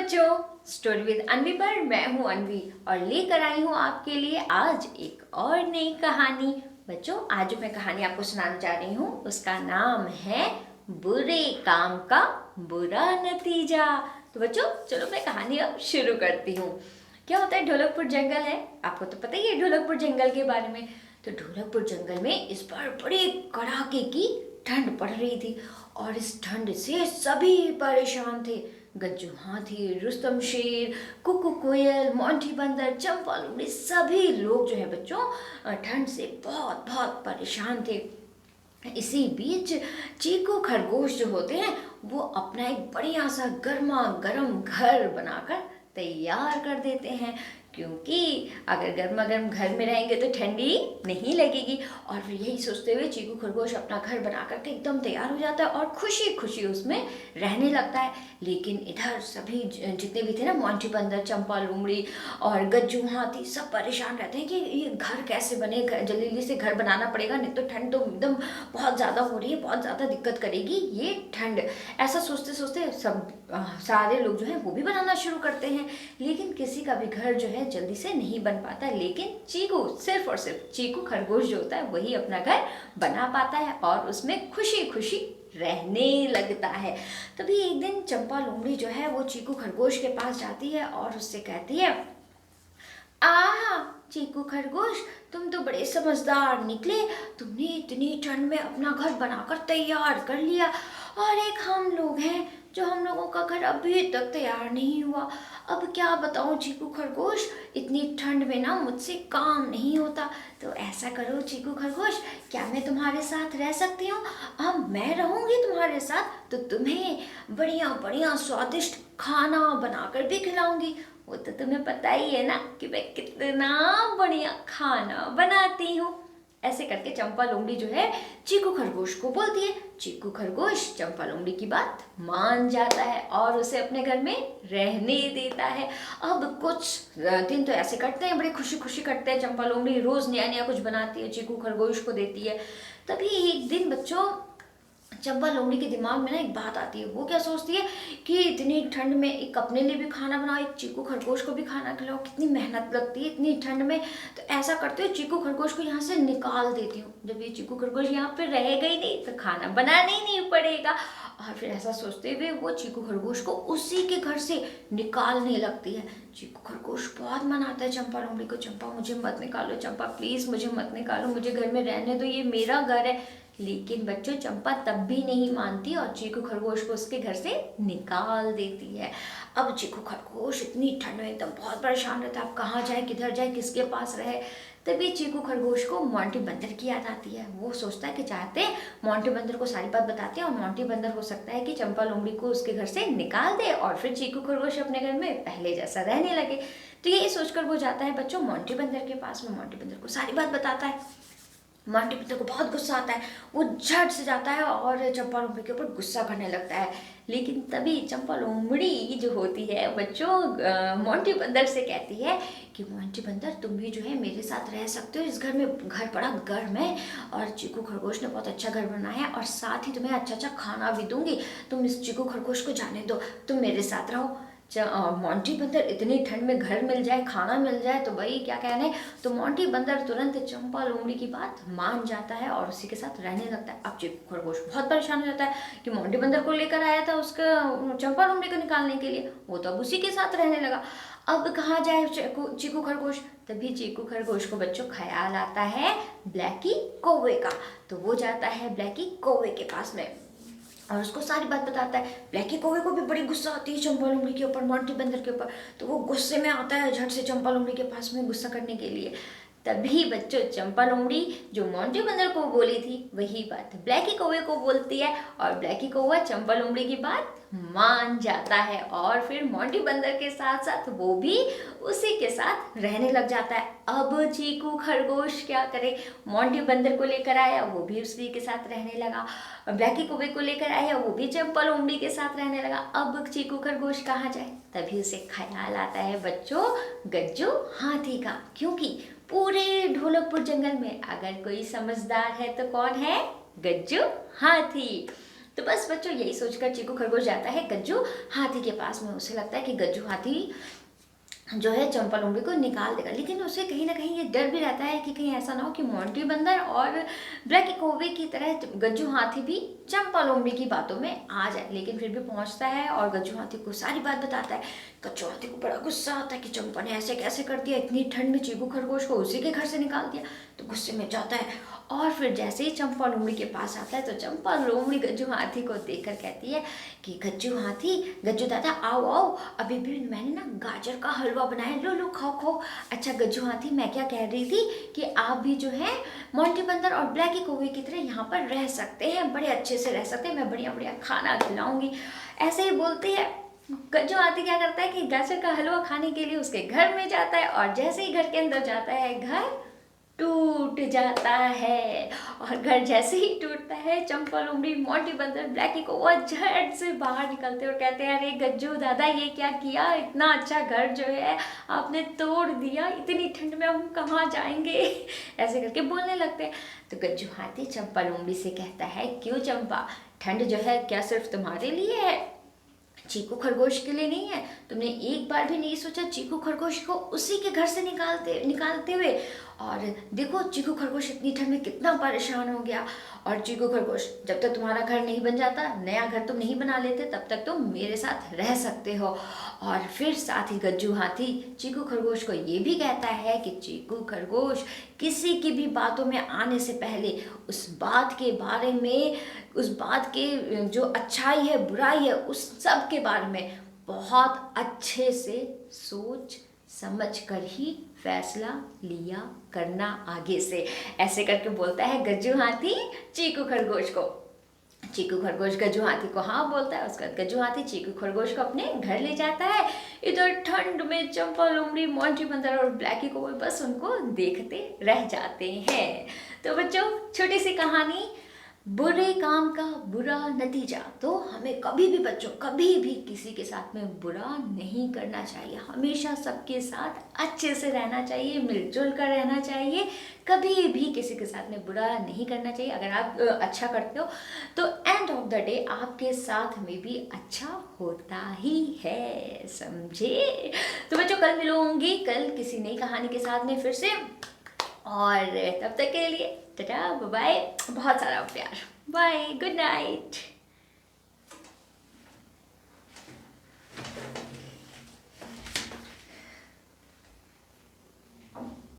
बच्चों, story with अनवी पर मैं हूँ अनवी और लेकर आई हूँ आपके लिए आज एक और नई कहानी। बच्चों, आज जो मैं कहानी आपको सुनाने जा रही हूँ उसका नाम है बुरे काम का बुरा नतीजा। तो बच्चों चलो मैं कहानी अब शुरू करती हूँ। क्या होता है, ढोलकपुर जंगल है, आपको तो पता ही है ढोलकपुर जंगल के बारे में। तो ढोलकपुर जंगल में इस बार बड़ी कड़ाके की ठंड पड़ रही थी और इस ठंड से सभी परेशान थे। गज्जू हाथी, रुस्तम शेर, कुकू कोयल, मोंटी बंदर, चंपा लोमड़ी, सभी लोग जो है बच्चों ठंड से बहुत बहुत परेशान थे। इसी बीच चीकू खरगोश जो होते हैं वो अपना एक बढ़िया सा गर्मा गर्म घर बनाकर तैयार कर देते हैं, क्योंकि अगर गर्मा गर्म घर में रहेंगे तो ठंडी नहीं लगेगी। और फिर यही सोचते हुए चीकू खरगोश अपना घर बना करके एकदम तैयार हो जाता है और खुशी खुशी उसमें रहने लगता है। लेकिन इधर सभी जितने भी थे ना, मोंटी बंदर, चंपा लोमड़ी और गज्जू हाथी, सब परेशान रहते हैं कि ये घर कैसे बने, जल्दी जल्दी से घर बनाना पड़ेगा, नहीं तो ठंड तो एकदम बहुत ज़्यादा हो रही है, बहुत ज़्यादा दिक्कत करेगी ये ठंड। ऐसा सोचते सोचते सब सारे लोग जो हैं वो भी बनाना शुरू करते हैं, लेकिन किसी का भी घर जो है जल्दी से नहीं बन पाता। लेकिन चीकू, सिर्फ और सिर्फ चीकू खरगोश जो होता है वही अपना घर बना पाता है और उसमें खुशी खुशी रहने लगता है। तभी एक दिन चंपा लोमड़ी जो है वो चीकू खरगोश के पास जाती है और उससे कहती है, आहा चीकू खरगोश, तुम तो बड़े समझदार निकले, तुमने इतनी ठंड में अपना घर बनाकर तैयार कर लिया। और एक हम लोग हैं जो हम लोगों का घर अभी तक तैयार नहीं हुआ। अब क्या बताऊं चीकू खरगोश, इतनी ठंड में ना मुझसे काम नहीं होता। तो ऐसा करो चीकू खरगोश, क्या मैं तुम्हारे साथ रह सकती हूँ? अब मैं रहूंगी तुम्हारे साथ तो तुम्हें बढ़िया बढ़िया स्वादिष्ट खाना बनाकर भी खिलाऊंगी। वो तो तुम्हें पता ही है ना कि मैं कितना बढ़िया खाना बनाती हूँ। ऐसे करके चंपा लोमड़ी जो है चीकू खरगोश को बोलती है। चीकू खरगोश चंपा लोमड़ी की बात मान जाता है और उसे अपने घर में रहने देता है। अब कुछ दिन तो ऐसे कटते हैं, बड़े खुशी खुशी कटते हैं। चंपा लोमड़ी रोज नया नया कुछ बनाती है, चीकू खरगोश को देती है। तभी एक दिन बच्चों चंपा लोमड़ी के दिमाग में ना एक बात आती है। वो क्या सोचती है कि इतनी ठंड में एक अपने लिए भी खाना बनाओ, एक चीकू खरगोश को भी खाना खिलाओ, कितनी मेहनत लगती है इतनी ठंड में। तो ऐसा करते हुए चीकू खरगोश को यहाँ से निकाल देती हूँ। जब ये चीकू खरगोश यहाँ पे रहेगा ही नहीं तो खाना बनाना ही नहीं पड़ेगा। और फिर ऐसा सोचते हुए वो चीकू खरगोश को उसी के घर से निकालने लगती है। चीकू खरगोश बहुत मनाता है चंपा लोमड़ी को, चंपा मुझे मत निकालो, चंपा प्लीज मुझे मत निकालो, मुझे घर में रहने दो, ये मेरा घर है। लेकिन बच्चों चंपा तब भी नहीं मानती और चीकू खरगोश को उसके घर से निकाल देती है। अब चीकू खरगोश इतनी ठंड में एकदम बहुत परेशान रहता है, अब कहाँ जाए, किधर जाए, किसके पास रहे। तभी चीकू खरगोश को मोंटी बंदर की याद आती है। वो सोचता है कि चाहते मोंटी बंदर को सारी बात बताते हैं और मोंटी बंदर हो सकता है कि चंपा लोमड़ी को उसके घर से निकाल दे और फिर चीकू खरगोश अपने घर में पहले जैसा रहने लगे। तो यही सोचकर वो जाता है बच्चों मोंटी बंदर के पास में, मोंटी बंदर को सारी बात बताता है। मोंटी बंदर को बहुत गुस्सा आता है, वो झट से जाता है और चंपा लोमड़ी के ऊपर गुस्सा करने लगता है। लेकिन तभी चंपा लोमड़ी जो होती है बच्चों मोंटी बंदर से कहती है कि मोंटी बंदर तुम भी जो है मेरे साथ रह सकते हो, इस घर में घर बड़ा गर्म है और चीकू खरगोश ने बहुत अच्छा घर बनाया है और साथ ही तुम्हें अच्छा अच्छा खाना भी दूंगी, तुम इस चीकू खरगोश को जाने दो, तुम मेरे साथ रहो। मोंटी बंदर इतनी ठंड में घर मिल जाए, खाना मिल जाए तो भाई क्या कहने। तो मोंटी बंदर तुरंत चंपा लोमड़ी की बात मान जाता है और उसी के साथ रहने लगता है। अब चीकू खरगोश बहुत परेशान हो जाता है कि मोंटी बंदर को लेकर आया था उसका चंपा लोमड़ी को निकालने के लिए, वो तो अब उसी के साथ रहने लगा। अब कहाँ जाए चीकू खरगोश। तभी चीकू खरगोश को बच्चों ख्याल आता है ब्लैकी कौवे का। तो वो जाता है ब्लैकी कौवे के पास में और उसको सारी बात बताता है। ब्लैकी कौवे को भी बड़ी गुस्सा आती है चंपा लोमड़ी के ऊपर, मोंटी बंदर के ऊपर। तो वो गुस्से में आता है झट से चंपा लोमड़ी के पास में गुस्सा करने के लिए। तभी बच्चों चंपा लोमड़ी जो मोंटी बंदर को बोली थी वही बात ब्लैकी कौवे को बोलती है और ब्लैकी कौवा चंपा लोमड़ी की बात मान जाता है और फिर मोंटी बंदर के साथ साथ वो भी उसी के साथ रहने लग जाता है। अब चीकू खरगोश क्या करे, मोंटी बंदर को लेकर आया वो भी उसी के साथ रहने लगा, ब्लैकी कौवे को लेकर आया वो भी चंपा लोमड़ी के साथ रहने लगा। अब चीकू खरगोश कहाँ जाए। तभी उसे ख्याल आता है बच्चों गज्जू हाथी का, क्योंकि पूरे ढोलकपुर जंगल में अगर कोई समझदार है तो कौन है, गज्जू हाथी। तो बस बच्चों यही सोचकर चीकू खरगोश जाता है गज्जू हाथी के पास में। उसे लगता है कि गज्जू हाथी जो है चंपा लोमड़ी को निकाल देगा, लेकिन उसे कहीं ना कहीं ये डर भी रहता है कि कहीं ऐसा ना हो कि मोंटी बंदर और ब्लैकी कोवे की तरह गज्जू हाथी भी चंपा लोमड़ी की बातों में आ जाए। लेकिन फिर भी पहुंचता है और गज्जू हाथी को सारी बात बताता है। गज्जू हाथी को बड़ा गुस्सा आता है कि चंपा ने ऐसे कैसे कर दिया, इतनी ठंड में चीकू खरगोश को उसी के घर से निकाल दिया। तो गुस्से में जाता है और फिर जैसे ही चंपा लोमड़ी के पास आता है तो चंपा लोमड़ी गज्जू हाथी को देखकर कहती है कि गज्जू हाथी, गज्जू दादा आओ आओ, अभी भी मैंने ना गाजर का हलवा बनाया, लो लो खाओ खाओ। अच्छा गज्जू हाथी, मैं क्या कह रही थी कि आप भी जो है मोंटी बंदर और ब्लैकी कोवे की तरह यहाँ पर रह सकते हैं, बड़े अच्छे से रह सकते हैं, मैं बढ़िया बढ़िया खाना खिलाऊंगी। ऐसे ही बोलती है। गज्जू हाथी क्या करता है कि गाजर का हलवा खाने के लिए उसके घर में जाता है और जैसे ही घर के अंदर जाता है घर टूट जाता है। और घर जैसे ही टूटता है चंपा लोमड़ी, मोंटी बंदर, ब्लैकी को वो झट से बाहर निकलते और कहते हैं अरे गज्जू दादा ये क्या किया, इतना अच्छा घर जो है आपने तोड़ दिया, इतनी ठंड में हम कहाँ जाएंगे। ऐसे करके बोलने लगते हैं। तो गज्जू हाथी चंपा लोमड़ी से कहता है क्यों चंपा, ठंड जो है क्या सिर्फ तुम्हारे लिए है, चीकू खरगोश के लिए नहीं है? तुमने एक बार भी नहीं सोचा चीकू खरगोश को उसी के घर से निकालते हुए? और देखो चीकू खरगोश इतनी ठंड में कितना परेशान हो गया। और चीकू खरगोश, जब तक तुम्हारा घर नहीं बन जाता, नया घर तुम नहीं बना लेते, तब तक तुम मेरे साथ रह सकते हो। और फिर साथ ही गज्जू हाथी चीकू खरगोश को ये भी कहता है कि चीकू खरगोश किसी की भी बातों में आने से पहले उस बात के बारे में, उस बात के जो अच्छाई है बुराई है उस सब के बारे में बहुत अच्छे से सोच समझ कर ही फैसला लिया करना आगे से। ऐसे करके बोलता है गज्जू हाथी चीकू खरगोश को। चीकू खरगोश गज्जू हाथी को हाँ बोलता है। उसका गज्जू हाथी चीकू खरगोश को अपने घर ले जाता है। इधर ठंड में चंपा लोमड़ी, मोंटी बंदर और ब्लैकी को बस उनको देखते रह जाते हैं। तो बच्चों छोटी सी कहानी, बुरे काम का बुरा नतीजा। तो हमें कभी भी बच्चों, कभी भी किसी के साथ में बुरा नहीं करना चाहिए, हमेशा सबके साथ अच्छे से रहना चाहिए, मिलजुल कर रहना चाहिए, कभी भी किसी के साथ में बुरा नहीं करना चाहिए। अगर आप अच्छा करते हो तो एंड ऑफ द डे आपके साथ में भी अच्छा होता ही है, समझे? तो बच्चों कल मिलूंगी, कल किसी नई कहानी के साथ में फिर से। और तब तक के लिए टाटा बाय बाय, बहुत सारा प्यार, बाय, गुड नाइट।